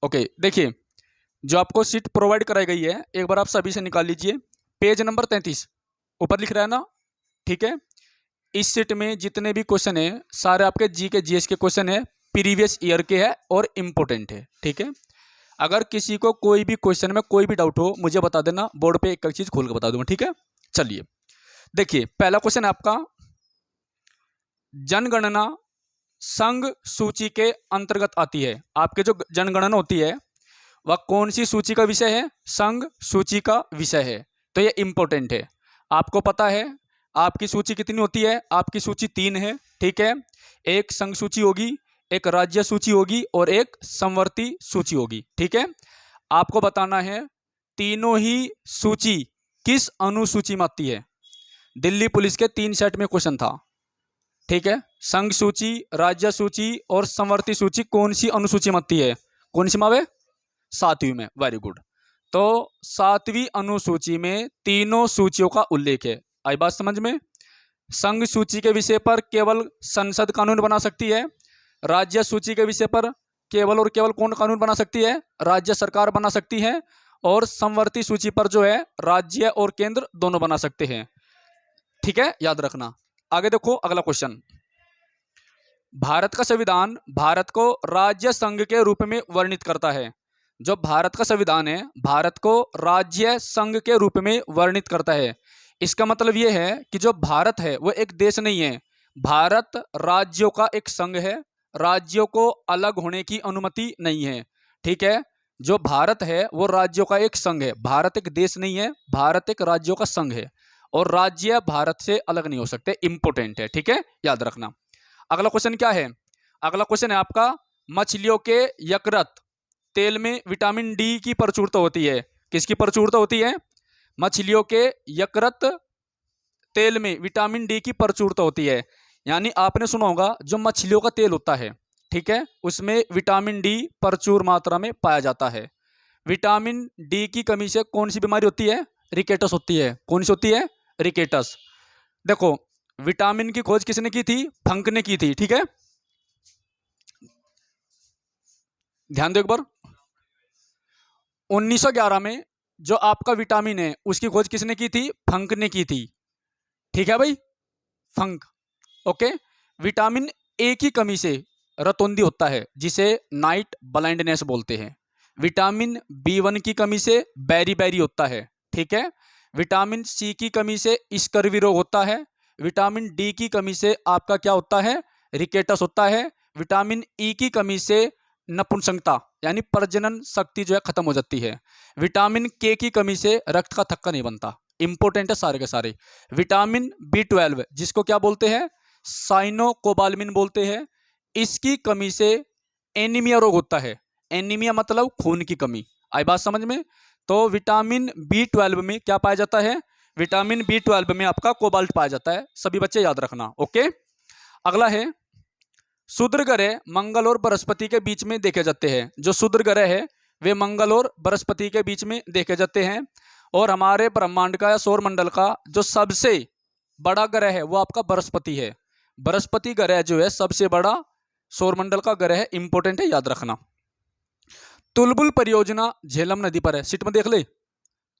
Okay, देखिए जो आपको सीट प्रोवाइड कराई गई है एक बार आप सभी से निकाल लीजिए। पेज नंबर 33 ऊपर लिख रहा है ना, ठीक है। इस सीट में जितने भी क्वेश्चन है सारे आपके जी के जीएस के क्वेश्चन है, प्रीवियस ईयर के है और इम्पोर्टेंट है, ठीक है। अगर किसी को कोई भी क्वेश्चन में कोई भी डाउट हो मुझे बता देना, बोर्ड पे एक एक चीज खोल के बता दूंगा, ठीक है। चलिए देखिए पहला क्वेश्चन है आपका, जनगणना संघ सूची के अंतर्गत आती है। आपके जो जनगणना होती है वह कौन सी सूची का विषय है? संघ सूची का विषय है, तो ये इंपॉर्टेंट है। आपको पता है आपकी सूची कितनी होती है? आपकी सूची 3 है, ठीक है। एक संघ सूची होगी, एक राज्य सूची होगी और एक समवर्ती सूची होगी, ठीक है। आपको बताना है तीनों ही सूची किस अनुसूची में आती है। दिल्ली पुलिस के 3 सेट में क्वेश्चन था, ठीक है। संघ सूची, राज्य सूची और समवर्ती सूची कौन सी अनुसूची में आती है? कौन सी में? 7वीं में। Very good. तो 7वीं अनुसूची में तीनों सूचियों का उल्लेख है। आई बात समझ में? संघ सूची के विषय पर केवल संसद कानून बना सकती है। राज्य सूची के विषय पर केवल और केवल कौन कानून बना सकती है? राज्य सरकार बना सकती है। और समवर्ती सूची पर जो है राज्य और केंद्र दोनों बना सकते हैं, ठीक है, याद रखना। आगे देखो अगला क्वेश्चन, भारत का संविधान भारत को राज्य संघ के रूप में वर्णित करता है। जो भारत का संविधान है भारत को राज्य संघ के रूप में वर्णित करता है। इसका मतलब यह है कि जो भारत है वो एक देश नहीं है, भारत राज्यों का एक संघ है, राज्यों को अलग होने की अनुमति नहीं है, ठीक है। जो भारत है वो राज्यों का एक संघ है, भारत एक देश नहीं है, भारत एक राज्यों का संघ है और राज्य भारत से अलग नहीं हो सकते। इंपोर्टेंट है, ठीक है, याद रखना। अगला क्वेश्चन क्या है? अगला क्वेश्चन है आपका, मछलियों के यकृत तेल में विटामिन डी की प्रचुरता होती है। किसकी प्रचुरता होती है? मछलियों के यकृत तेल में विटामिन डी की प्रचुरता होती है। यानी आपने सुना होगा जो मछलियों का तेल होता है, ठीक है, उसमें विटामिन डी प्रचुर मात्रा में पाया जाता है। विटामिन डी की कमी से कौन सी बीमारी होती है? रिकेटस होती है। कौन सी होती है? रिकेटस। देखो विटामिन की खोज किसने की थी? फंक ने की थी, ठीक है। ध्यान दो एक बार, 1911 में जो आपका विटामिन है उसकी खोज किसने की थी? फंक ने की थी, ठीक है भाई, फंक। ओके। विटामिन ए की कमी से रतौंधी होता है जिसे नाइट ब्लाइंडनेस बोलते हैं। विटामिन बी1 की कमी से बैरी बैरी होता है, ठीक है। विटामिन सी की कमी से स्कर्वी रोग होता है। विटामिन डी की कमी से आपका क्या होता है? रिकेटस होता है। विटामिन ई की कमी से नपुंसकता यानी प्रजनन शक्ति जो है खत्म हो जाती है। विटामिन के की कमी से रक्त का थक्का नहीं बनता। इंपोर्टेंट है सारे के सारे। विटामिन बी12 जिसको क्या बोलते हैं? साइनोकोबालमिन बोलते हैं, इसकी कमी से एनीमिया रोग होता है। एनीमिया मतलब खून की कमी। आई बात समझ में? तो विटामिन बी12 में क्या पाया जाता है? विटामिन बी12 में आपका कोबाल्ट पाया जाता है। सभी बच्चे याद रखना, ओके। अगला है, क्षुद्र ग्रह मंगल और बृहस्पति के बीच में देखे जाते हैं। जो क्षुद्र ग्रह है वे मंगल और बृहस्पति के बीच में देखे जाते हैं। और हमारे ब्रह्मांड का या सौर मंडल का जो सबसे बड़ा ग्रह है वो आपका बृहस्पति है। बृहस्पति ग्रह जो है सबसे बड़ा सौर मंडल का ग्रह है। इंपॉर्टेंट है, याद रखना। तुलबुल परियोजना झेलम नदी पर है। सीट में देख ले,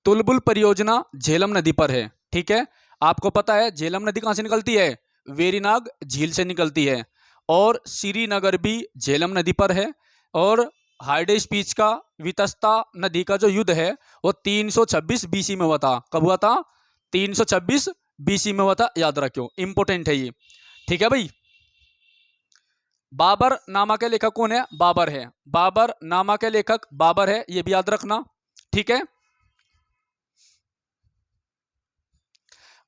तुलबुल परियोजना झेलम नदी पर है, ठीक है। आपको पता है झेलम नदी कहां से निकलती है? वेरीनाग झील से निकलती है। और श्रीनगर भी झेलम नदी पर है। और हाइडे स्पीच का वितस्ता नदी का जो युद्ध है वो 326 बीसी में हुआ था। कब हुआ था? 326 बीसी में हुआ था, याद रखियो, इंपोर्टेंट है ये, ठीक है भाई। बाबर नामा के लेखक कौन है? बाबर है। बाबर नामा के लेखक बाबर है, ये भी याद रखना, ठीक है।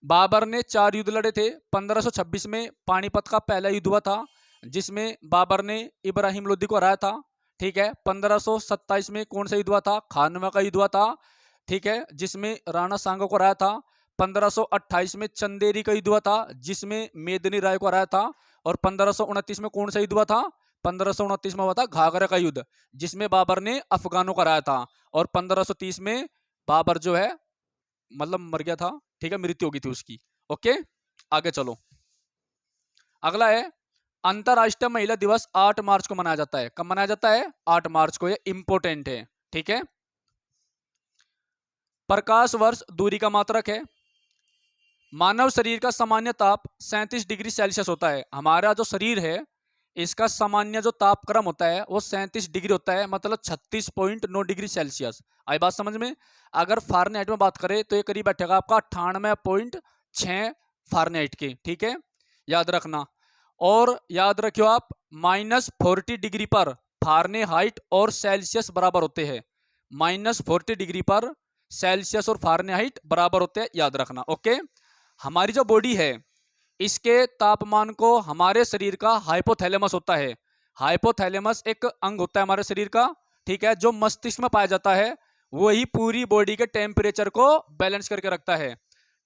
बाबर ने 4 युद्ध लड़े थे। 1526 में पानीपत का पहला युद्ध हुआ था जिसमें बाबर ने इब्राहिम लोदी को हराया था, ठीक है। 1527 में कौन सा युद्ध हुआ था? खानवा का युद्ध हुआ था, ठीक है, जिसमें राणा सांगा को हराया था। 1528 में चंदेरी का युद्ध हुआ था जिसमें मेदिनी राय को हराया था। और 1529 में कौन सा युद्ध हुआ था? 1529 में हुआ था घाघरा का युद्ध जिसमें बाबर ने अफगानों को हराया था। और 1530 में बाबर जो है मतलब मर गया था, ठीक है, मृत्यु हो गई थी उसकी। ओके, आगे चलो। अगला है, अंतरराष्ट्रीय महिला दिवस 8 मार्च को मनाया जाता है। कब मनाया जाता है? 8 मार्च को। ये इंपॉर्टेंट है, ठीक है। प्रकाश वर्ष दूरी का मात्रक है। मानव शरीर का सामान्य ताप 37 डिग्री सेल्सियस होता है। हमारा जो शरीर है इसका सामान्य जो तापक्रम होता है वो 37 डिग्री होता है, मतलब 36.9 डिग्री सेल्सियस। आई बात समझ में? अगर फारेनहाइट में बात करें तो ये करीब बैठेगा आपका 98.6 फारेनहाइट की, ठीक है, याद रखना। और याद रखियो आप, -40 डिग्री पर फारेनहाइट और सेल्सियस बराबर होते हैं। -40 डिग्री पर सेल्सियस और फारेनहाइट बराबर होते हैं, याद रखना। ओके, हमारी जो बॉडी है इसके तापमान को हमारे शरीर का हाइपोथैलेमस होता है। हाइपोथैलेमस एक अंग होता है हमारे शरीर का, ठीक है, जो मस्तिष्क में पाया जाता है। वही पूरी बॉडी के टेम्परेचर को बैलेंस करके रखता है,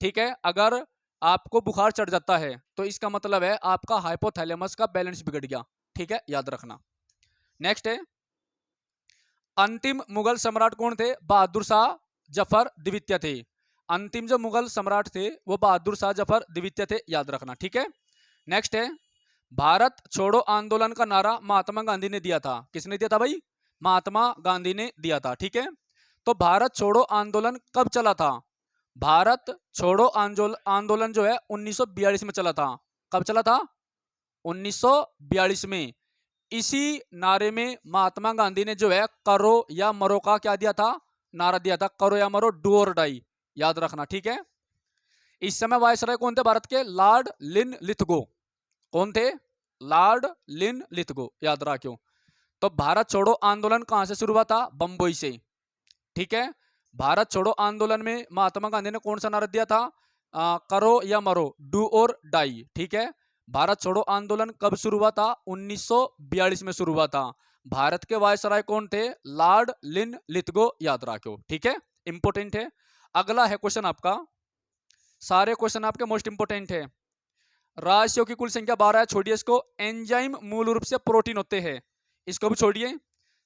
ठीक है। अगर आपको बुखार चढ़ जाता है तो इसका मतलब है आपका हाइपोथैलेमस का बैलेंस बिगड़ गया, ठीक है, याद रखना। नेक्स्ट है, अंतिम मुगल सम्राट कौन थे? बहादुर शाह जफर द्वितीय थे। अंतिम जो मुगल सम्राट थे वो बहादुर शाह जफर द्वितीय थे, याद रखना, ठीक है। नेक्स्ट है, भारत छोड़ो आंदोलन का नारा महात्मा गांधी ने दिया था। किसने दिया था भाई? महात्मा गांधी ने दिया था, ठीक है। तो भारत छोड़ो आंदोलन कब चला था? भारत छोड़ो आंदोलन जो है 1942 में चला था। कब चला था? 1942 में। इसी नारे में महात्मा गांधी ने जो है करो या मरो का क्या दिया था? नारा दिया था, करो या मरो, डू और डाई, याद रखना, ठीक है। इस समय वायसराय कौन थे भारत के? लॉर्ड लिन लिथगो। कौन थे? लॉर्ड लिन लिथगो, याद रखियो। तो भारत छोड़ो आंदोलन कहां से शुरू हुआ था? बंबई से, ठीक है। भारत छोड़ो आंदोलन में महात्मा गांधी ने कौन सा नारा दिया था? करो या मरो, डू और डाई, ठीक है। भारत छोड़ो आंदोलन कब शुरू हुआ था? 1942 में शुरू हुआ था। भारत के वायसराय कौन थे? लॉर्ड लिन लिथगो, याद रखियो, ठीक है, इंपोर्टेंट है। अगला है क्वेश्चन आपका, सारे क्वेश्चन आपके मोस्ट इंपोर्टेंट है। राशियों की कुल संख्या 12 है, छोड़िए इसको। एंजाइम मूल रूप से प्रोटीन होते हैं, इसको भी छोड़िए।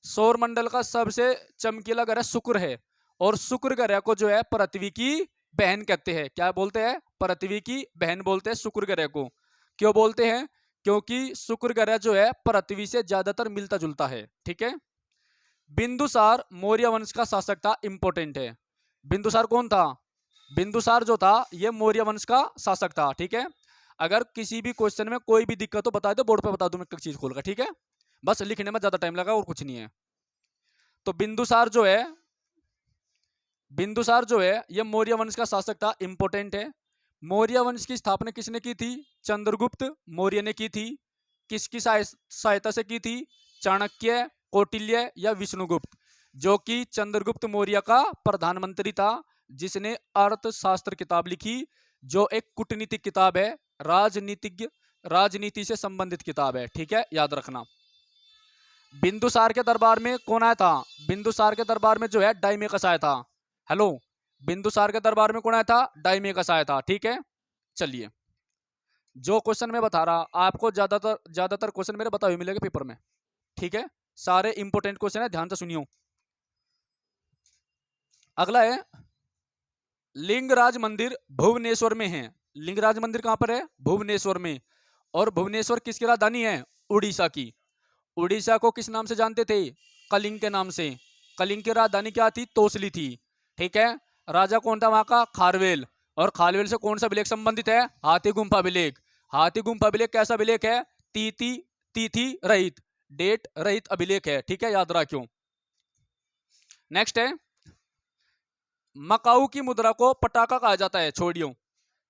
सौर मंडल का सबसे चमकीला ग्रह शुक्र है, और शुक्र ग्रह को जो है पृथ्वी की बहन कहते हैं। क्या बोलते हैं? पृथ्वी की बहन बोलते हैं शुक्र ग्रह को। क्यों बोलते हैं? क्योंकि शुक्र ग्रह जो है पृथ्वी से ज्यादातर मिलता जुलता है, ठीक है। बिंदुसार मौर्य वंश का शासक था, इंपोर्टेंट है। बिंदुसार कौन था? बिंदुसार जो था ये मौर्य वंश का शासक था, ठीक है। अगर किसी भी क्वेश्चन में कोई भी दिक्कत हो बता दो, बोर्ड पे बता दूं मैं एक चीज खोलकर, ठीक है। बस लिखने में ज्यादा टाइम लगा और कुछ नहीं है। तो बिंदुसार जो है ये मौर्य वंश का शासक था, इंपोर्टेंट है। मौर्य वंश की स्थापना किसने की थी? चंद्रगुप्त मौर्य ने की थी। किसकी सहायता से की थी? चाणक्य, कौटिल्य या विष्णुगुप्त? जो कि चंद्रगुप्त मौर्य का प्रधानमंत्री था, जिसने अर्थशास्त्र किताब लिखी, जो एक कूटनीतिक किताब है, राजनीति से संबंधित किताब है, ठीक है, याद रखना। बिंदुसार के दरबार में कौन आया था? बिंदुसार के दरबार में जो है डाइमेकस आया था। हेलो, बिंदुसार के दरबार में कौन आया था? डाइमेकस आया था, ठीक है। चलिए, जो क्वेश्चन मैं बता रहा आपको ज्यादातर क्वेश्चन मेरे बताए हुए मिलेगा पेपर में, ठीक है। सारे इंपोर्टेंट क्वेश्चन है, ध्यान से सुनियो। अगला है, लिंगराज मंदिर भुवनेश्वर में है। लिंगराज मंदिर कहां पर है? भुवनेश्वर में। और भुवनेश्वर किसकी राजधानी है? उड़ीसा की। उड़ीसा को किस नाम से जानते थे? कलिंग के नाम से। कलिंग की राजधानी क्या थी? तोसली थी, ठीक है। राजा कौन था वहां का? खारवेल। और खारवेल से कौन सा अभिलेख संबंधित है? हाथी गुम्फा अभिलेख। हाथी गुम्फा अभिलेख कैसा अभिलेख है? तिथि रहित, डेट रहित अभिलेख है, ठीक है, याद रखियो। नेक्स्ट है, मकाऊ की मुद्रा को पटाखा कहा जाता है, छोड़ियो।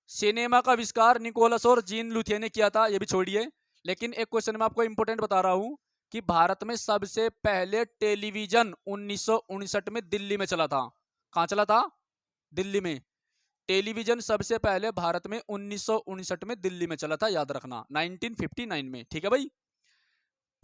सिनेमा का आविष्कार निकोलस और जीन लुथिये ने किया था, ये भी छोड़िए। लेकिन एक क्वेश्चन मैं आपको इंपोर्टेंट बता रहा हूं कि भारत में सबसे पहले टेलीविजन 1959 में दिल्ली में चला था। कहां चला था? दिल्ली में। टेलीविजन सबसे पहले भारत में 1959 में दिल्ली में चला था, याद रखना, 1959 में, ठीक है भाई।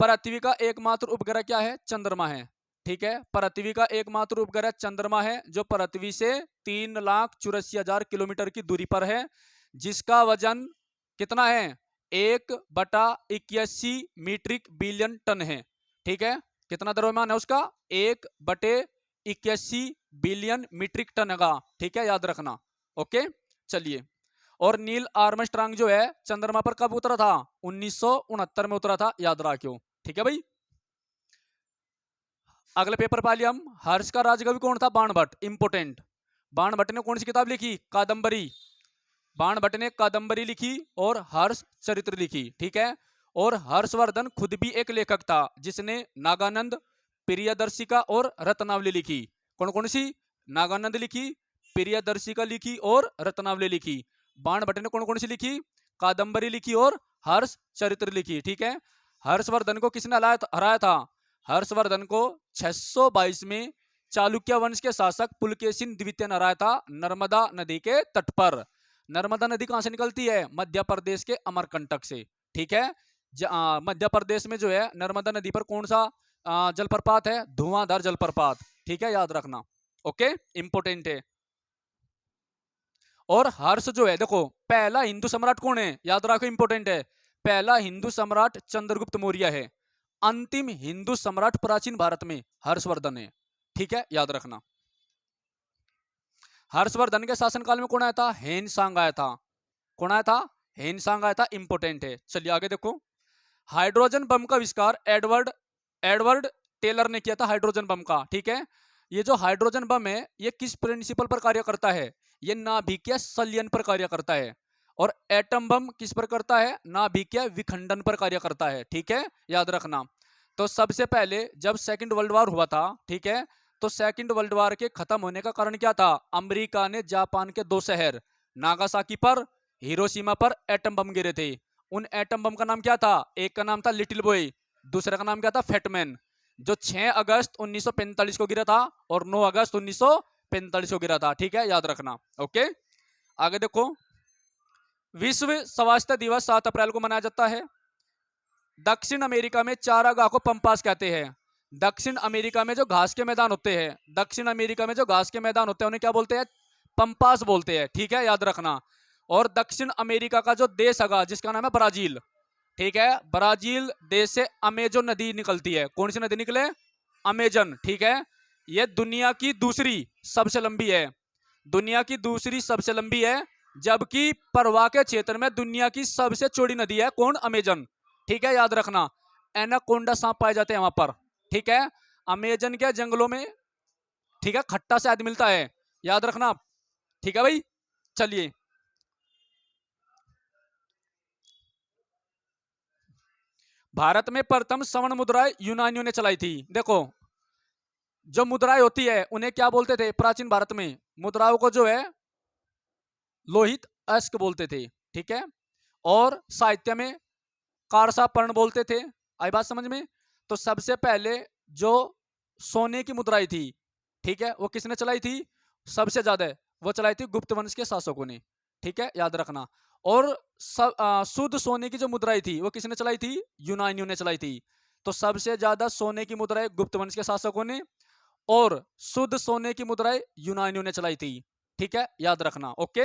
पृथ्वी का एकमात्र उपग्रह क्या है? चंद्रमा है, ठीक है। पृथ्वी का एकमात्र उपग्रह चंद्रमा है, जो पृथ्वी से 3,84,000 किलोमीटर की दूरी पर है, जिसका वजन कितना है? 1/81 मीट्रिक बिलियन टन है, ठीक है। कितना द्रव्यमान है उसका? 1/81 बिलियन मीट्रिक टन का, ठीक है, याद रखना। ओके, चलिए। और नील आर्मस्ट्रांग जो है चंद्रमा पर कब उतरा था? 1969 में उतरा था, याद रखियो। ठीक है भाई। अगले पेपर पा लिया हम। हर्ष का राजकवि कौन था? बाणभट्ट। इंपोर्टेंट। बाणभट्ट ने कौन सी किताब लिखी? कादंबरी। बाणभट्ट ने कादंबरी लिखी और हर्ष चरित्र लिखी। ठीक है। और हर्षवर्धन खुद भी एक लेखक था जिसने नागानंद, प्रियदर्शिका और रत्नावली लिखी। कौन कौन सी? नागानंद लिखी, प्रियदर्शिका लिखी और रत्नावली लिखी। बाणभट्ट ने कौन कौन सी लिखी? कादंबरी लिखी और हर्ष चरित्र लिखी। ठीक है। हर्षवर्धन को किसने हराया था? हर्षवर्धन को 622 में चालुक्य वंश के शासक पुलकेशिन द्वितीय ने हराया था, नर्मदा नदी के तट पर। नर्मदा नदी कहां से निकलती है? मध्य प्रदेश के अमरकंटक से। ठीक है। मध्य प्रदेश में जो है नर्मदा नदी पर कौन सा जलप्रपात है? धुआंधार जलप्रपात। ठीक है, याद रखना। ओके, इंपोर्टेंट है। और हर्ष जो है, देखो पहला हिंदू सम्राट कौन है? याद रखो, इंपोर्टेंट है। पहला हिंदू सम्राट चंद्रगुप्त मौर्य है। अंतिम हिंदू सम्राट प्राचीन भारत में हर्षवर्धन है। ठीक है, याद रखना। हर्षवर्धन के शासनकाल में कौन आया था? हेनसांग आया था। कौन आया था? हेनसांग आया था। इंपोर्टेंट है। चलिए आगे देखो। हाइड्रोजन बम का आविष्कार एडवर्ड टेलर ने किया था, हाइड्रोजन बम का। ठीक है। ये जो हाइड्रोजन बम है ये किस प्रिंसिपल पर कार्य करता है? ये नाभिकीय संलयन पर कार्य करता है। और एटम बम किस पर करता है? नाभिकीय विखंडन पर कार्य करता है। ठीक है, याद रखना। तो सबसे पहले जब सेकंड वर्ल्ड वॉर हुआ था, ठीक है, तो सेकंड वर्ल्ड वॉर के खत्म होने का कारण क्या था? अमेरिका ने जापान के 2 शहर नागासाकी पर, हिरोशिमा पर एटम बम गिरे थे। उन एटम बम का नाम क्या था? एक का नाम था लिटिल बॉय, दूसरे का नाम क्या था? फैटमैन। जो 6 अगस्त 1945 को गिरा था और 9 अगस्त 1945 को गिरा था। ठीक है, याद रखना। ओके, आगे देखो। विश्व स्वास्थ्य दिवस 7 अप्रैल को मनाया जाता है। दक्षिण अमेरिका में चारागाह को पंपास कहते हैं। दक्षिण अमेरिका में जो घास के मैदान होते हैं, दक्षिण अमेरिका में जो घास के मैदान होते हैं उन्हें क्या बोलते हैं? पंपास बोलते हैं। ठीक है, याद रखना। और दक्षिण अमेरिका का जो देश है जिसका नाम है ब्राजील। ठीक है, ब्राजील देश से अमेजन नदी निकलती है। कौन सी नदी निकले? अमेजन। ठीक है, यह दुनिया की दूसरी सबसे लंबी है। दुनिया की दूसरी सबसे लंबी है, जबकि परवा के क्षेत्र में दुनिया की सबसे चौड़ी नदी है। कौन? अमेजन। ठीक है, याद रखना। एनाकोंडा सांप पाए जाते हैं वहां पर। ठीक है, अमेजन के जंगलों में, ठीक है, खट्टा शहद मिलता है, याद रखना। ठीक है भाई, चलिए। भारत में प्रथम स्वर्ण मुद्राएं यूनानियों ने चलाई थी। देखो, जो मुद्राएं होती है उन्हें क्या बोलते थे प्राचीन भारत में? मुद्राओं को जो है लोहित अश्क बोलते थे। ठीक है, और साहित्य में कारसा पर्ण बोलते थे। आई बात समझ में? तो सबसे पहले जो सोने की मुद्राएं थी, ठीक है, वो किसने चलाई थी? सबसे ज्यादा वो चलाई थी गुप्त वंश के शासकों ने। ठीक है, याद रखना। और शुद्ध सोने की जो मुद्राएं थी वो किसने चलाई थी? यूनानियों ने चलाई थी। तो सबसे ज्यादा सोने की मुद्राएं गुप्त वंश के शासकों ने, और शुद्ध सोने की मुद्राएं यूनानियों ने चलाई थी। ठीक है, याद रखना। ओके,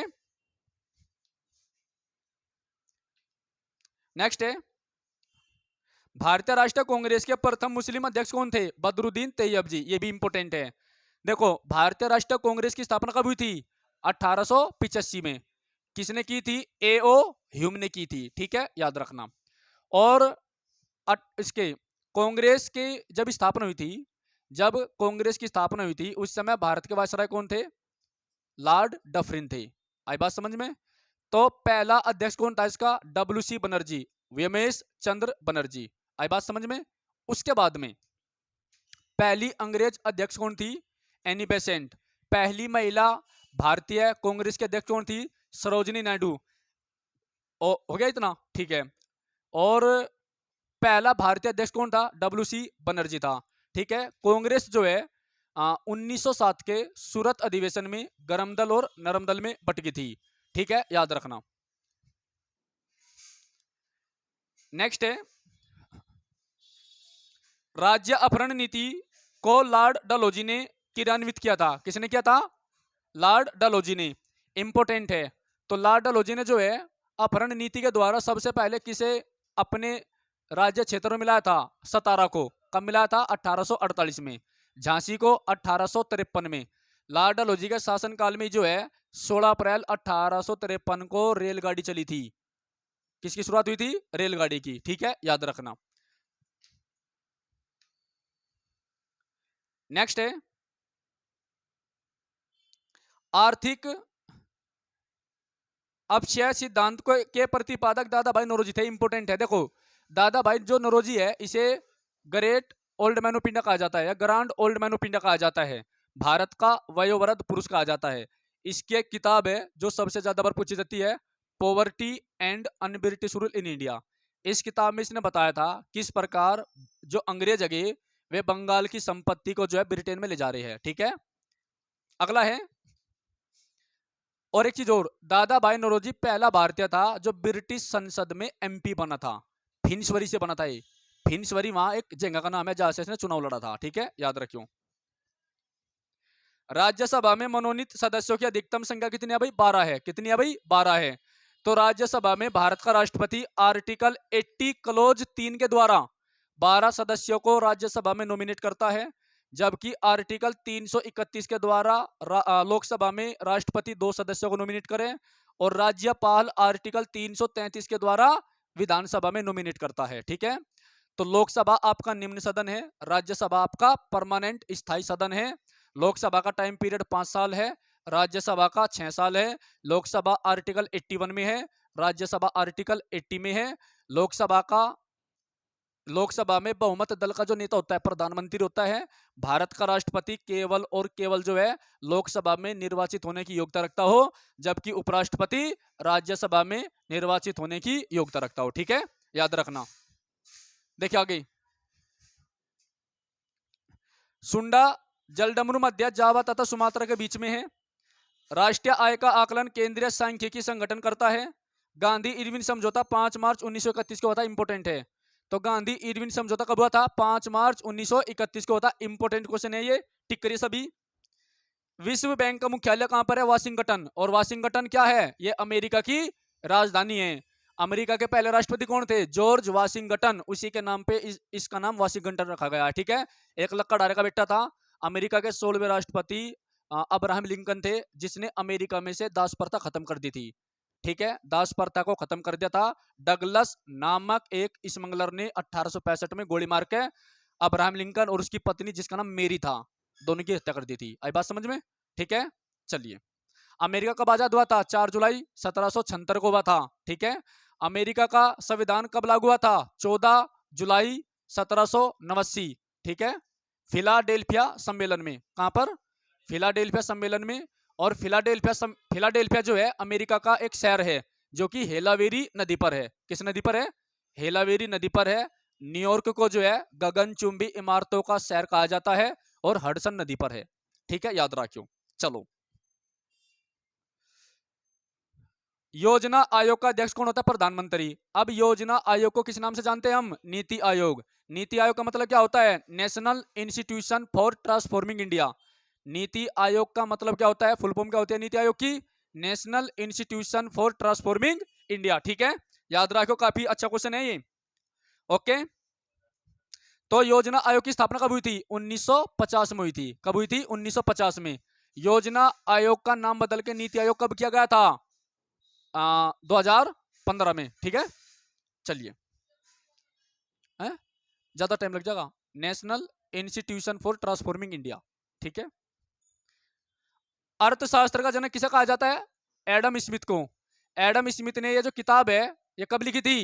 नेक्स्ट है, भारतीय राष्ट्रीय कांग्रेस के प्रथम मुस्लिम अध्यक्ष कौन थे? बदरुद्दीन तैयब जी। ये भी इंपोर्टेंट है। देखो, भारतीय राष्ट्रीय कांग्रेस की स्थापना कब हुई थी? 1885 में। किसने की थी? A.O. ह्यूम ने की थी। ठीक है, याद रखना। और इसके कांग्रेस के जब स्थापना हुई थी, जब कांग्रेस की स्थापना हुई थी उस समय भारत के वायसराय कौन थे? लॉर्ड डफरिन थे। आई बात समझ में? तो पहला अध्यक्ष कौन था इसका? WC बनर्जी, व्योमेश चंद्र बनर्जी। आई बात समझ में? उसके बाद में पहली अंग्रेज अध्यक्ष कौन थी? Annie Besant. पहली महिला भारतीय कांग्रेस के अध्यक्ष कौन थी? सरोजिनी नायडू। हो गया इतना? ठीक है। और पहला भारतीय अध्यक्ष कौन था? WC बनर्जी था। ठीक है, कांग्रेस जो है 1907 के सूरत अधिवेशन में गर्म दल और नरम दल में बट गई थी। ठीक है, याद रखना। नेक्स्ट है, राज्य अपहरण नीति को लॉर्ड डलहौजी ने क्रियान्वित किया था। किसने किया था? लॉर्ड डलहौजी ने। इंपोर्टेंट है। तो लॉर्ड डलहौजी ने जो है अपहरण नीति के द्वारा सबसे पहले किसे अपने राज्य क्षेत्र में मिलाया था? सतारा को। कब मिलाया था? 1848 में। झांसी को 1853 में। लॉर्ड डलहौजी के शासनकाल में जो है 16 अप्रैल 1853 को रेलगाड़ी चली थी। किसकी शुरुआत हुई थी? रेलगाड़ी की। ठीक है, याद रखना। नेक्स्ट है आर्थिक अपक्षय सिद्धांत को के प्रतिपादक दादा भाई नौरोजी थे। इंपोर्टेंट है, देखो दादा भाई जो नौरोजी है इसे great old man of India कहा जाता है या grand old man of India कहा जाता है। भारत का वयोवृद्ध पुरुष कहा जाता है। इसकी एक किताब है जो सबसे ज्यादा बार पूछी जाती है, poverty and un-British rule in India. इस किताब में इसने बताया था किस प्रकार जो अंग्रेज जगह वे बंगाल की संपत्ति को जो है ब्रिटेन में ले जा रहे हैं। ठीक है, अगला है और एक चीज और, दादा भाई नौरोजी पहला भारतीय था जो ब्रिटिश संसद में एमपी बना था। फिन्सबरी से बना था ये। फिन्सबरी वहां एक जगह का नाम है जहां से इसने चुनाव लड़ा था। ठीक है, याद रखियो। राज्यसभा में मनोनीत सदस्यों की अधिकतम संख्या कितनी है भाई? 12 है। कितनी है भाई? 12 है। तो राज्यसभा में भारत का राष्ट्रपति आर्टिकल 80 क्लोज 3 के द्वारा 12 सदस्यों को राज्यसभा में नॉमिनेट करता है, जबकि आर्टिकल 331 के द्वारा लोकसभा में राष्ट्रपति 2 सदस्यों को नॉमिनेट करें और राज्यपाल आर्टिकल 333 के द्वारा विधानसभा में नॉमिनेट करता है। ठीक है, तो लोकसभा आपका निम्न सदन है, राज्यसभा आपका परमानेंट स्थायी सदन है। लोकसभा का टाइम पीरियड 5 साल है, राज्यसभा का 6 साल है। लोकसभा आर्टिकल 81 में है, राज्यसभा आर्टिकल 80 में है। लोकसभा में बहुमत दल का जो नेता होता है प्रधानमंत्री होता है। भारत का राष्ट्रपति केवल और केवल जो है लोकसभा में निर्वाचित होने की योग्यता रखता हो, जबकि उपराष्ट्रपति राज्यसभा में निर्वाचित होने की योग्यता रखता हो। ठीक है, याद रखना। देखिए आगे, सुंडा जलडमरू मध्य जावा तथा सुमात्रा के बीच में है। राष्ट्रीय आय का आकलन केंद्रीय सांख्यिकी संगठन करता है। गांधी इरविन समझौता 5 मार्च 1931 को हुआ था। इंपोर्टेंट है, तो गांधी इरविन समझौता कब हुआ था? 5 मार्च 1931 को हुआ था। इंपोर्टेंट क्वेश्चन है ये, टिक करिए सभी। विश्व बैंक का मुख्यालय कहां पर है? वाशिंगटन। और वाशिंगटन क्या है? ये अमेरिका की राजधानी है। अमेरिका के पहले राष्ट्रपति कौन थे? George Washington. उसी के नाम पे इसका नाम वाशिंगटन रखा गया। ठीक है, एक लक्का डारे का बेटा था। अमेरिका के 16वें राष्ट्रपति अब्राहम लिंकन थे, जिसने अमेरिका में से दास प्रथा खत्म कर दी थी। ठीक है, दास प्रथा को खत्म कर दिया था। डगलस नामक एक स्मगलर ने 1865 में गोली मार के अब्राहम लिंकन और उसकी पत्नी जिसका नाम मेरी था, दोनों की हत्या कर दी थी। आई बात समझ में? ठीक है, चलिए। अमेरिका कब आजाद हुआ था? 4 जुलाई 1776 को हुआ था। ठीक है, अमेरिका का संविधान कब लागू हुआ था? 14 जुलाई 1789। ठीक है, फिलाडेल्फिया सम्मेलन में। कहां पर? फिलाडेल्फिया सम्मेलन में। और फिलाडेल्फिया जो है अमेरिका का एक शहर है जो कि हेलावेरी नदी पर है। किस नदी पर है? हेलावेरी नदी पर है। न्यूयॉर्क को जो है गगनचुंबी इमारतों का शहर कहा जाता है और हडसन नदी पर है। ठीक है, याद रखियो। चलो, योजना आयोग का अध्यक्ष कौन होता है? प्रधानमंत्री। अब योजना आयोग को किस नाम से जानते हैं हम? नीति आयोग। नीति आयोग का मतलब क्या होता है? National institution for transforming India. NITI Aayog का मतलब क्या होता है? फुल फॉर्म क्या होती है नीति आयोग की? National institution for transforming India. ठीक है, याद रखो, काफी अच्छा क्वेश्चन है ये। ओके, तो योजना आयोग की स्थापना कब हुई थी? 1950 में हुई थी। कब हुई थी? 1950 में। योजना आयोग का नाम बदल के नीति आयोग कब किया गया था? 2015 में। ठीक है, चलिए, ज्यादा टाइम लग जाएगा। National institution for transforming India. ठीक है, अर्थशास्त्र का जनक किसे कहा जाता है? एडम स्मिथ को। एडम स्मिथ ने ये जो किताब है ये कब लिखी थी?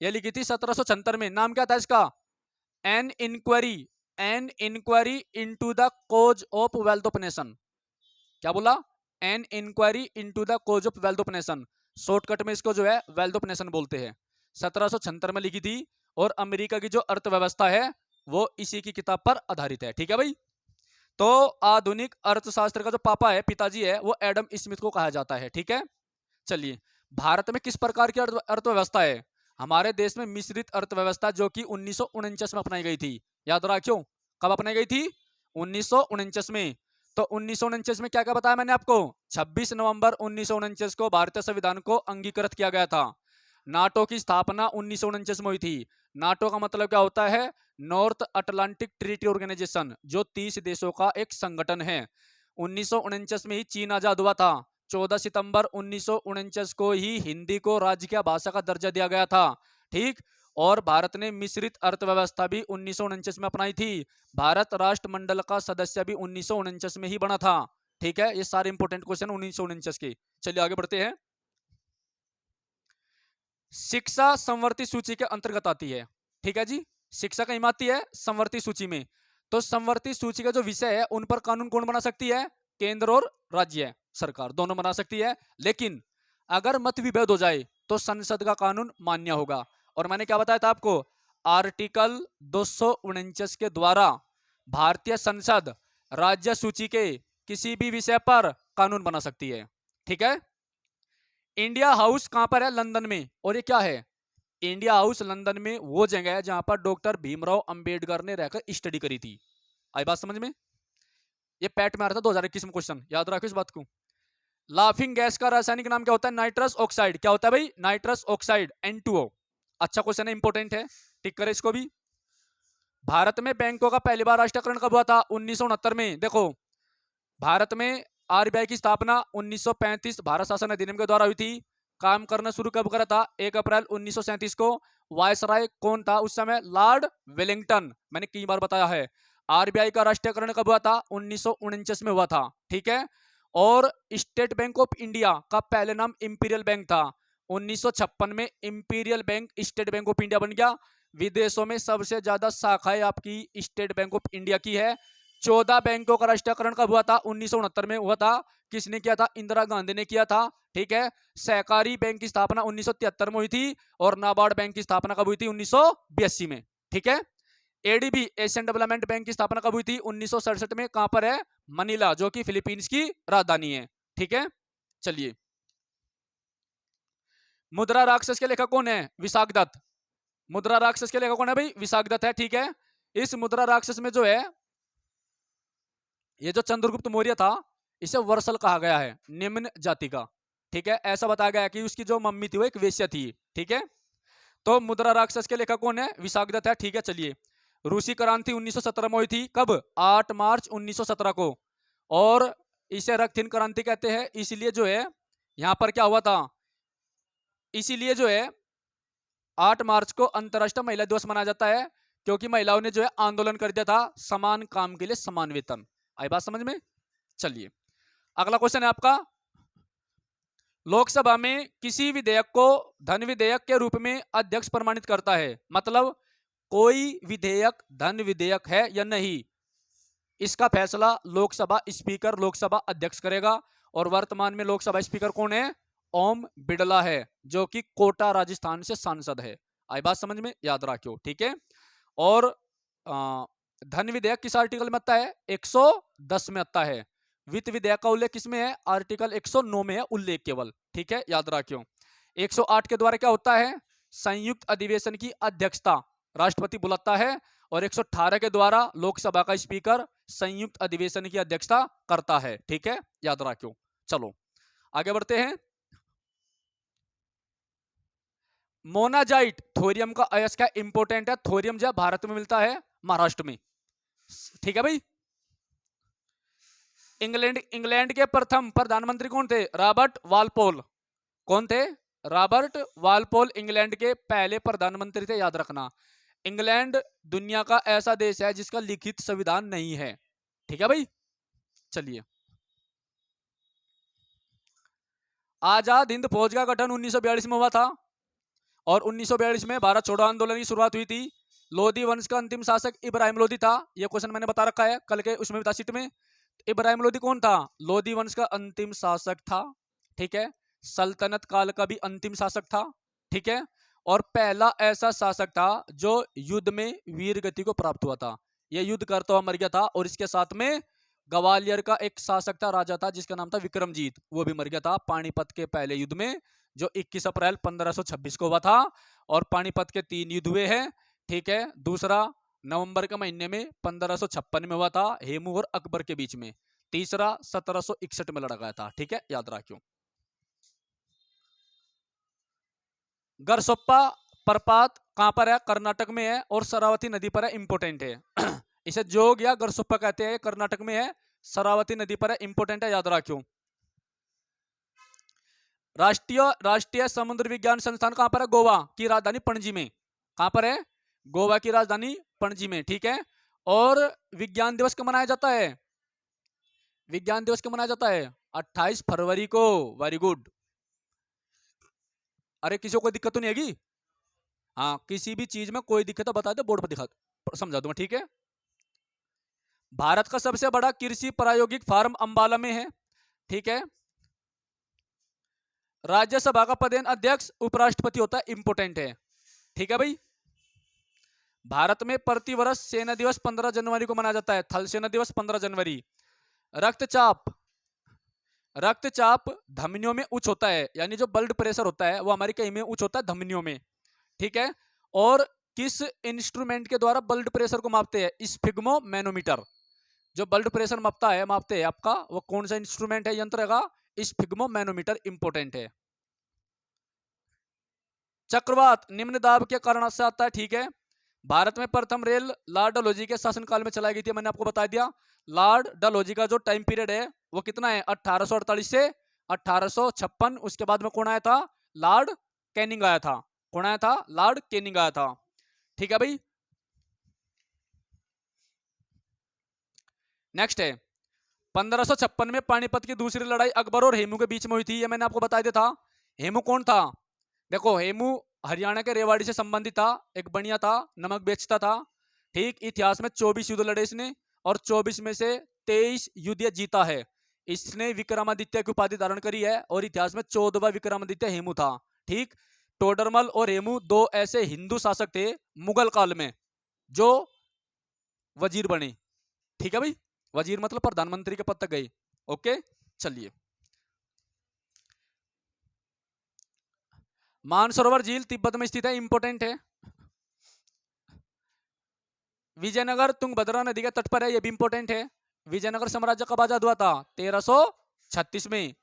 ये लिखी थी 1776 में। नाम क्या था इसका? An inquiry into the cause of wealth of nation. क्या बोला? An inquiry into the cause of wealth of nation. Shortcut में इसको जो है वेल्थ ऑफ नेशन बोलते हैं। 1776 में लिखी थी और अमेरिका की जो अर्थव्यवस्था है वो इसी की किताब पर आधारित है। ठीक है भाई, तो आधुनिक अर्थशास्त्र का जो पापा है, पिताजी है, वो एडम स्मिथ को कहा जाता है। ठीक है, चलिए, भारत में किस प्रकार की अर्थव्यवस्था है? हमारे देश में मिश्रित अर्थव्यवस्था जो कि 1949 में अपनाई गई थी। याद रखियो, कब अपनाई गई थी? 1949 में। तो 1949 में क्या क्या बताया मैंने आपको? 26 नवंबर 1949 को भारतीय संविधान को अंगीकृत किया गया था। नाटो की स्थापना 1949 में हुई थी। नाटो का मतलब क्या होता है? नॉर्थ अटलांटिक ट्रीटी ऑर्गेनाइजेशन, जो 30 देशों का एक संगठन है। 1949 में ही चीन आजाद हुआ था। 14 सितंबर 1949 को ही हिंदी को राज्य की भाषा का दर्जा दिया गया था। ठीक। और भारत ने मिश्रित अर्थव्यवस्था भी 1949 में अपनाई थी। भारत राष्ट्रमंडल का सदस्य भी 1949 में ही बना था। ठीक है, ये सारे इंपोर्टेंट क्वेश्चन 1949 के। चलिए आगे बढ़ते हैं। शिक्षा संवर्ती सूची के अंतर्गत आती है। ठीक है जी, शिक्षा कहीं आती है संवर्ती सूची में। तो संवर्ती सूची का जो विषय है उन पर कानून कौन बना सकती है? केंद्र और राज्य सरकार दोनों बना सकती है। लेकिन अगर मत विभेद हो जाए तो संसद का कानून मान्य होगा। और मैंने क्या बताया था आपको? आर्टिकल 249 के द्वारा भारतीय संसद राज्य सूची के किसी भी विषय पर कानून बना सकती है। ठीक है। इंडिया हाउस कहां पर है? लंदन में। और ये क्या है? इंडिया हाउस लंदन में वो जगह है जहां पर डॉक्टर भीमराव अंबेडकर ने रहकर स्टडी करी थी। आई बात समझ में? ये पैट में आ रहा था 2021 में क्वेश्चन, याद रखो इस बात को। लाफिंग गैस का रासायनिक नाम क्या होता है? Nitrous oxide. क्या होता है भाई? Nitrous oxide, N2O। अच्छा क्वेश्चन है, इंपोर्टेंट है, टिक करें इसको भी। भारत में बैंकों का पहली बार राष्ट्रीयकरण कब हुआ था? 1969 में। देखो, भारत में आरबीआई की स्थापना 1935 भारत शासन अधिनियम के द्वारा हुई थी। काम करना शुरू कब करा था? 1 अप्रैल 1937 को। वायसराय कौन था उस समय? Lord Wellington. मैंने कई बार बताया है। आरबीआई का राष्ट्रीयकरण कब हुआ था? 1949 में हुआ था। ठीक है। और स्टेट बैंक ऑफ इंडिया का पहले नाम इंपीरियल बैंक था। 1956 में imperial bank state bank of India बन गया। विदेशों में सबसे ज्यादा शाखाएं आपकी स्टेट बैंक ऑफ इंडिया की है। 14 बैंकों का राष्ट्रीयकरण कब हुआ था? 1969 में हुआ था। किसने किया था? इंदिरा गांधी ने किया था। ठीक है। सहकारी बैंक की स्थापना 1973 में हुई थी। और नाबार्ड बैंक की स्थापना कब हुई थी? 1982 में। ठीक है। एडीबी एशियन डेवलपमेंट बैंक की स्थापना कब हुई थी? 1967 में। कहां पर है? मनीला, जो कि फिलीपींस की राजधानी है। ठीक है। चलिए, मुद्रा राक्षस के लेखक कौन है? विशाखदत्त। मुद्रा राक्षस के लेखक कौन है भाई? विशाखदत्त है। ठीक है। इस मुद्रा राक्षस में जो है, ये जो चंद्रगुप्त मौर्य था, इसे वर्सल कहा गया है, निम्न जाति का। ठीक है। ऐसा बताया गया कि उसकी जो मम्मी थी वो एक वेश्या थी। ठीक है। तो मुद्रा राक्षस के लेखक कौन है? विशाखदत्त है। ठीक है। चलिए, रूसी क्रांति 1917 में हुई थी। कब? 8 मार्च 1917 को। और इसे रक्तहीन क्रांति कहते हैं। इसलिए जो है यहां पर क्या हुआ था? इसीलिए जो है 8 मार्च को अंतरराष्ट्रीय महिला दिवस मनाया जाता है, क्योंकि महिलाओं ने जो है आंदोलन कर दिया था समान काम के लिए समान वेतन। आई बात समझ में? चलिए, अगला क्वेश्चन है आपका। लोकसभा में किसी विधेयक को धन विधेयक के रूप में अध्यक्ष प्रमाणित करता है। मतलब कोई विधेयक धन विधेयक है या नहीं, इसका फैसला लोकसभा स्पीकर, लोकसभा अध्यक्ष करेगा। और वर्तमान में लोकसभा स्पीकर कौन है? ओम बिड़ला है, जो कि कोटा राजस्थान से सांसद है। आई बात समझ में? याद रखियो। ठीक है। और धन विधेयक किस आर्टिकल में आता है? 110 में आता है। वित्त विधेयक का उल्लेख किसमें है? आर्टिकल 109 में है उल्लेख केवल। ठीक है, याद रखियो। 108 के द्वारा क्या होता है? संयुक्त अधिवेशन की अध्यक्षता राष्ट्रपति बुलाता है। और 118 के द्वारा लोकसभा का स्पीकर संयुक्त अधिवेशन की अध्यक्षता करता है। ठीक है, याद रखियो। चलो आगे बढ़ते हैं। मोनाजाइट थोरियम का अयस्क क्या इंपोर्टेंट है? थोरियम जो भारत में मिलता है, महाराष्ट्र में। ठीक है भाई। इंग्लैंड के प्रथम प्रधानमंत्री कौन थे? Robert Walpole. कौन थे? रॉबर्ट वालपोल इंग्लैंड के पहले प्रधानमंत्री थे, याद रखना। इंग्लैंड दुनिया का ऐसा देश है जिसका लिखित संविधान नहीं है। ठीक है भाई। चलिए, आजाद हिंद फौज का गठन 1942 में हुआ था। और 1942 में भारत छोड़ो आंदोलन की शुरुआत हुई थी। लोधी वंश का अंतिम शासक इब्राहिम लोधी था। यह क्वेश्चन मैंने बता रखा है कल के उसमें भी था सीट में। इब्राहिम लोधी कौन था? लोधी वंश का अंतिम शासक था। ठीक है। सल्तनत काल का भी अंतिम शासक था। ठीक है। और पहला ऐसा शासक था जो युद्ध में वीर गति को प्राप्त हुआ था। यह युद्ध करता हुआ मर गया था। और इसके साथ में ग्वालियर का एक शासक था, राजा था, जिसका नाम था विक्रमजीत, वो भी मर गया था पानीपत के पहले युद्ध में, जो 21 अप्रैल 1526 को हुआ था। और पानीपत के 3 युद्ध हुए हैं। ठीक है। दूसरा नवंबर के महीने में 1556 में हुआ था, हेमू और अकबर के बीच में। तीसरा 1761 में लड़ा गया था। ठीक है, याद रखियो। गरसोप्पा प्रपात कहां पर है? कर्नाटक में है। और शरावती नदी पर है, इंपोर्टेंट है। इसे जोग या गरसोप्पा कहते हैं, कर्नाटक में है, शरावती नदी पर है, इंपोर्टेंट है, याद रखियो। राष्ट्रीय राष्ट्रीय समुद्र विज्ञान संस्थान कहां पर है? गोवा की राजधानी पणजी में। कहां पर है? गोवा की राजधानी पणजी में, ठीक है। और विज्ञान दिवस कब मनाया जाता है? विज्ञान दिवस कब मनाया जाता है? 28 फरवरी को। Very good. अरे किसी को कोई दिक्कत तो नहीं हैगी? हाँ, किसी भी चीज में कोई दिक्कत तो बता दे, बोर्ड पर दिखा समझा दूंगा, ठीक है। भारत का सबसे बड़ा कृषि प्रायोगिक फार्म अंबाला में है, ठीक है। राज्यसभा का पदेन अध्यक्ष उपराष्ट्रपति होता है, इंपोर्टेंट है, ठीक है भाई। भारत में प्रतिवर्ष सेना दिवस 15 जनवरी को मनाया जाता है, थल सेना दिवस 15 जनवरी। रक्तचाप, रक्तचाप धमनियों में उच्च होता है, यानी जो ब्लड प्रेशर होता है वो हमारी कहीं में उच्च होता है, धमनियों में, ठीक है। और किस इंस्ट्रूमेंट के द्वारा ब्लड प्रेशर को मापते हैं? स्फिग्मोमैनोमीटर। जो ब्लड प्रेशर मापते हैं आपका, वो कौन सा इंस्ट्रूमेंट है, यंत्र है? स्फिग्मोमैनोमीटर, इंपोर्टेंट है। चक्रवात निम्न दाब के कारण से आता है, ठीक है। भारत में प्रथम रेल लॉर्ड डलहौजी के शासनकाल में चलाई गई थी, मैंने आपको बता दिया। लॉर्ड डलहौजी का जो टाइम पीरियड है वो कितना है? 1848 से 1856। उसके बाद में कौन आया था? लॉर्ड कैनिंग आया था। कौन आया था? लॉर्ड कैनिंग आया था, ठीक है भाई। नेक्स्ट है 1556 में पानीपत की दूसरी लड़ाई अकबर और हेमू के बीच में हुई थी, ये मैंने आपको बता दिया था। हेमू कौन था? देखो, हेमू हरियाणा के रेवाड़ी से संबंधित था, एक बनिया था, नमक बेचता था, ठीक। इतिहास में 24 युद्ध लड़े इसने, और 24 में से 23 युद्ध जीता है। इसने विक्रमादित्य की उपाधि धारण करी है, और इतिहास में 14वां विक्रमादित्य हेमू था, ठीक। टोडरमल और हेमू दो ऐसे हिंदू शासक थे मुगल काल में जो वजीर बने, ठीक है भाई। वजीर मतलब प्रधानमंत्री के पद तक गए, ओके। चलिए, मानसरोवर झील तिब्बत में स्थित है, इंपोर्टेंट है। विजयनगर तुंगभद्रा नदी के तट पर है, यह भी इंपोर्टेंट है। विजयनगर साम्राज्य कब आजाद हुआ था? 1336 में।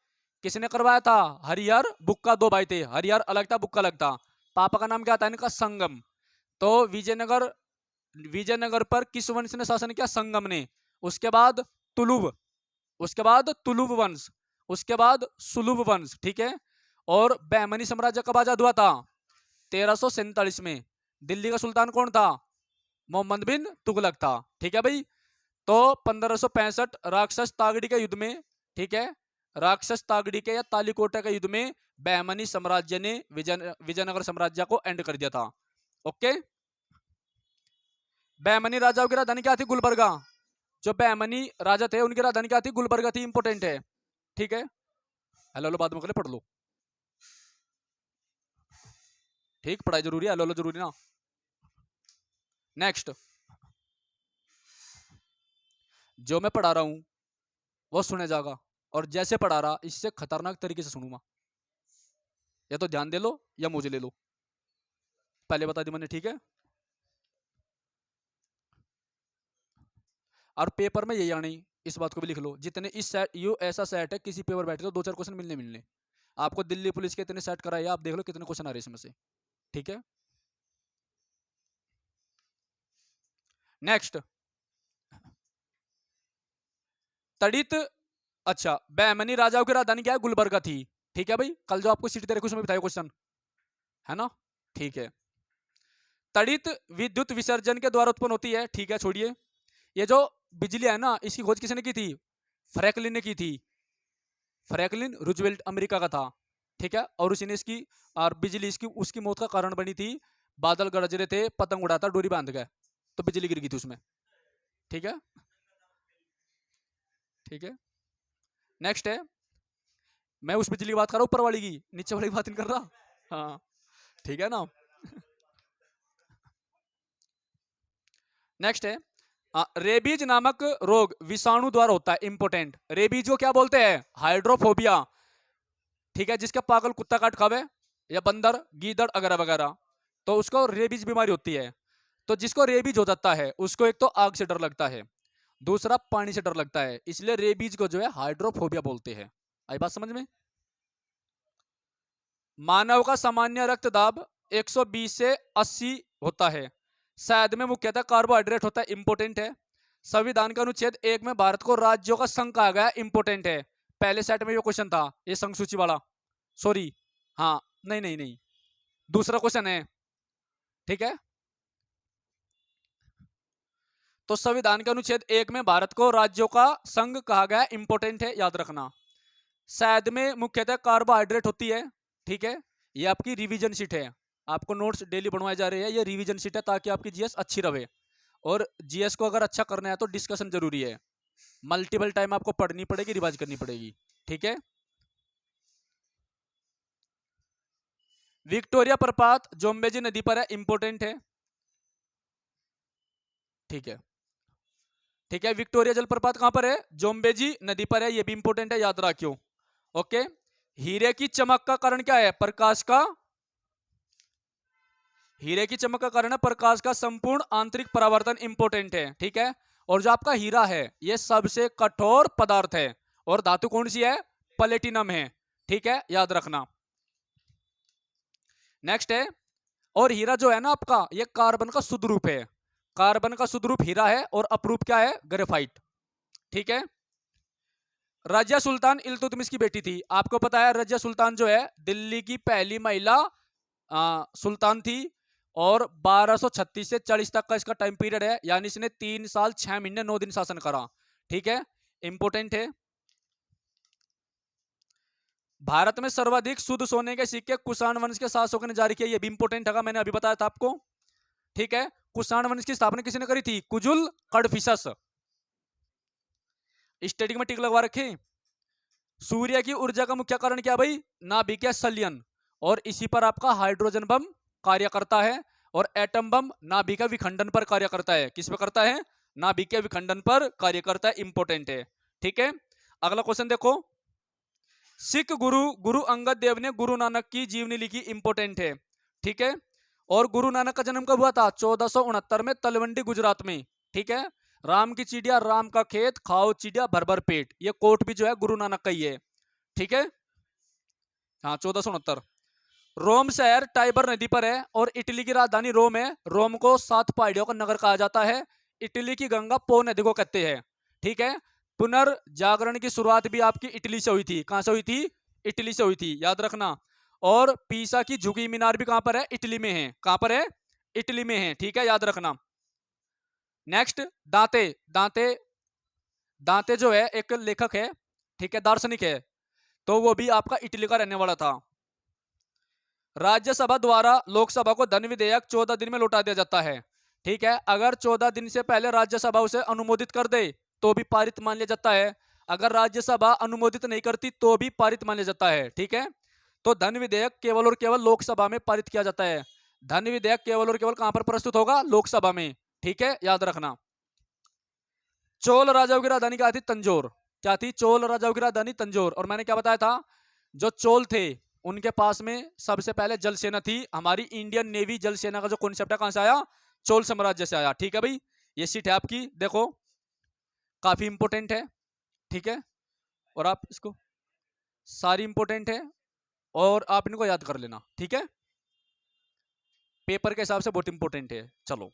किसने करवाया था? हरिहर बुक्का, दो भाई थे, हरिहर अलग था, बुक्का अलग था। पापा का नाम क्या था इनका? संगम। तो विजयनगर पर किस वंश ने शासन किया? संगम ने। उसके बाद तुलुव, उसके बाद तुलुव वंश, उसके बाद सुलुभ वंश, ठीक है। और बहमनी साम्राज्य कब आजाद हुआ था? 1347 में। दिल्ली का सुल्तान कौन था? मोहम्मद बिन तुगलक था, ठीक है भाई। तो 1565 राक्षस तागड़ी के युद्ध में, ठीक है, राक्षस तागड़ी के या तालीकोटा के युद्ध में बहमनी साम्राज्य ने विजयनगर साम्राज्य को एंड कर दिया था, ओके। बहमनी राजाओं की राजधानी क्या थी? गुलबर्गा। जो बहमनी राजा थे उनकी राजधानी क्या थी? गुलबर्गा थी, इंपोर्टेंट है, ठीक है। हेलो बाद में पढ़ लो, ठीक। पढ़ाई जरूरी है, हेलो जरूरी ना। नेक्स्ट, जो मैं पढ़ा रहा हूं वो सुने जाएगा, और जैसे पढ़ा रहा इससे खतरनाक तरीके से सुनूंगा, या तो ध्यान दे लो या मुझे ले लो, पहले बता दी मैंने, ठीक है। और पेपर में यही आनी, इस बात को भी लिख लो। जितने इस सेट, यू ऐसा सेट है, किसी पेपर बैठे तो 2-4 क्वेश्चन मिलने। आपको दिल्ली पुलिस के इतने सेट कराए, आप देख लो कितने क्वेश्चन आ रहे इसमें से, ठीक है। नेक्स्ट, तड़ित, अच्छा, बहमनी राजाओं की राजधानी क्या है? गुलबर्गा थी, ठीक है भाई। कल जो आपको सीट दे रहे उसमें बताया क्वेश्चन, है ना, ठीक है। तड़ित विद्युत विसर्जन के द्वारा उत्पन्न होती है, ठीक है, छोड़िए। ये जो बिजली है ना, इसकी खोज किसने की थी? फ्रैंकलिन ने की थी। फ्रैंकलिन रूजवेल्ट अमेरिका का था, ठीक है। और उसी ने इसकी, और बिजली इसकी उसकी मौत का कारण बनी थी। बादल गरज रहे थे, पतंग उड़ाता, डोरी बांध गए तो बिजली गिर गई थी उसमें, ठीक है, ठीक है। नेक्स्ट है, मैं उस बिजली की बात कर रहा हूं, ऊपर वाली की, नीचे वाली की बात नहीं कर रहा, हाँ, ठीक है ना। नेक्स्ट है, रेबीज नामक रोग विषाणु द्वारा होता है, इंपोर्टेंट। रेबीज को क्या बोलते हैं? हाइड्रोफोबिया, ठीक है। जिसका पागल कुत्ता काट खावे, या बंदर, गीदड़ वगैरह वगैरह, तो उसको रेबीज बीमारी होती है। तो जिसको रेबीज हो जाता है उसको एक तो आग से डर लगता है, दूसरा पानी से डर लगता है, इसलिए रेबीज को जो है हाइड्रोफोबिया बोलते हैं। आई बात समझ में? मानव का सामान्य रक्तदाब 120 से 80 होता है। शहद में मुख्यतः कार्बोहाइड्रेट होता है, इंपोर्टेंट है। संविधान के अनुच्छेद 1 में भारत को राज्यों का संघ कहा गया, इंपोर्टेंट है। पहले सेट में ये क्वेश्चन था, ये संघ सूची वाला, सॉरी, हाँ, नहीं नहीं नहीं, दूसरा क्वेश्चन है, ठीक है। तो संविधान के अनुच्छेद 1 में भारत को राज्यों का संघ कहा गया, इंपॉर्टेंट है, याद रखना। शहद में मुख्यतः कार्बोहाइड्रेट होती है, ठीक है। ये आपकी रिवीजन शीट है, आपको नोट्स डेली बनवाए जा रहे हैं, ये रिवीजन शीट है ताकि आपकी जीएस अच्छी रहे। और जीएस को अगर अच्छा करना है तो डिस्कशन जरूरी है, मल्टीपल टाइम आपको पढ़नी पड़ेगी, रिवाइज करनी पड़ेगी, ठीक है। विक्टोरिया प्रपात जोम्बेजी नदी पर है, इंपॉर्टेंट है, ठीक है। ठीक है, विक्टोरिया जलप्रपात कहां पर है? जोम्बेजी नदी पर है, ये भी इंपॉर्टेंट है, याद रखियो। ओके, हीरे की चमक का कारण क्या है? प्रकाश का, हीरे की चमक का कारण है प्रकाश का संपूर्ण आंतरिक परावर्तन, इंपॉर्टेंट है, ठीक है। और जो आपका हीरा है ये सबसे कठोर पदार्थ है, और धातु कौन सी है? प्लेटिनम है, ठीक है, याद रखना। नेक्स्ट है, और हीरा जो है ना आपका, ये कार्बन का शुद्ध रूप है, कार्बन का शुद्ध रूप हीरा है, और अपरूप क्या है? ग्रेफाइट, ठीक है। रजिया सुल्तान इल्तुतमिश की बेटी थी, आपको पता है रजिया सुल्तान जो है दिल्ली की पहली महिला सुल्तान थी, और 1236 से 40 तक का इसका टाइम पीरियड है, यानी इसने 3 साल 6 महीने 9 दिन शासन करा, ठीक है, इंपोर्टेंट है। भारत में सर्वाधिक शुद्ध सोने के सिक्के कुषाण वंश के शासकों ने जारी किए, ये भी इंपोर्टेंट है, मैंने अभी बताया था आपको, ठीक है। कुषाण वंश की स्थापना किसने करी थी? कुजुल कडफिसस। स्टेडिंग में टिक लगवा रखे। सूर्य की ऊर्जा का मुख्य कारण क्या भाई? नाभिकीय संलयन, और इसी पर आपका हाइड्रोजन बम कार्य करता है, और एटम बम नाभिकीय विखंडन पर कार्य करता है। किस पर करता है? नाभिकीय विखंडन पर कार्य करता है, इंपोर्टेंट है, ठीक है। अगला क्वेश्चन देखो, सिख गुरु गुरु अंगद देव ने गुरु नानक की जीवनी लिखी, इंपोर्टेंट है, ठीक है। और गुरु नानक का जन्म कब हुआ था? 1469 में तलवंडी गुजरात में, ठीक है। राम की चिड़िया राम का खेत, खाओ चिड़िया भर भर पेट, ये कोट भी जो है गुरु नानक का ही है, ठीक है। हाँ, 1469। रोम शहर टाइबर नदी पर है, और इटली की राजधानी रोम है। रोम को 7 पहाड़ियों का नगर कहा जाता है। इटली की गंगा पो नदी को कहते हैं, ठीक है। पुनर्जागरण की शुरुआत भी आपकी इटली से हुई थी। कहां से हुई थी? इटली से हुई थी, याद रखना। और पीसा की झुकी मीनार भी कहां पर है? इटली में है। कहां पर है? इटली में है, ठीक है, याद रखना। नेक्स्ट, दांते। दांते, दांते जो है एक लेखक है, ठीक है, दार्शनिक है, तो वो भी आपका इटली का रहने वाला था। राज्यसभा द्वारा लोकसभा को धन विधेयक 14 दिन में लौटा दिया जाता है, ठीक है। अगर 14 दिन से पहले राज्यसभा उसे अनुमोदित कर दे तो भी पारित मान लिया जाता है। अगर राज्यसभा अनुमोदित नहीं करती तो भी पारित मान लिया जाता है, ठीक है। तो धन विधेयक केवल और केवल लोकसभा में पारित किया जाता है। धन विधेयक केवल और केवल कहां पर प्रस्तुत होगा? लोकसभा में, ठीक है, याद रखना। चोल राजाओं की राजधानी क्या थी? तंजौर। क्या थी? चोल राजाओं की राजधानी तंजौर। और मैंने क्या बताया था? जो चोल थे उनके पास में सबसे पहले जल सेना थी। हमारी इंडियन नेवी जल सेना का जो कॉन्सेप्ट है कहां से आया? चोल साम्राज्य से आया, ठीक है भाई। ये सीट है आपकी, देखो काफी इंपोर्टेंट है, ठीक है। और आप इसको, सारी इंपोर्टेंट है, और आप इनको याद कर लेना, ठीक है, पेपर के हिसाब से बहुत इंपोर्टेंट है। चलो।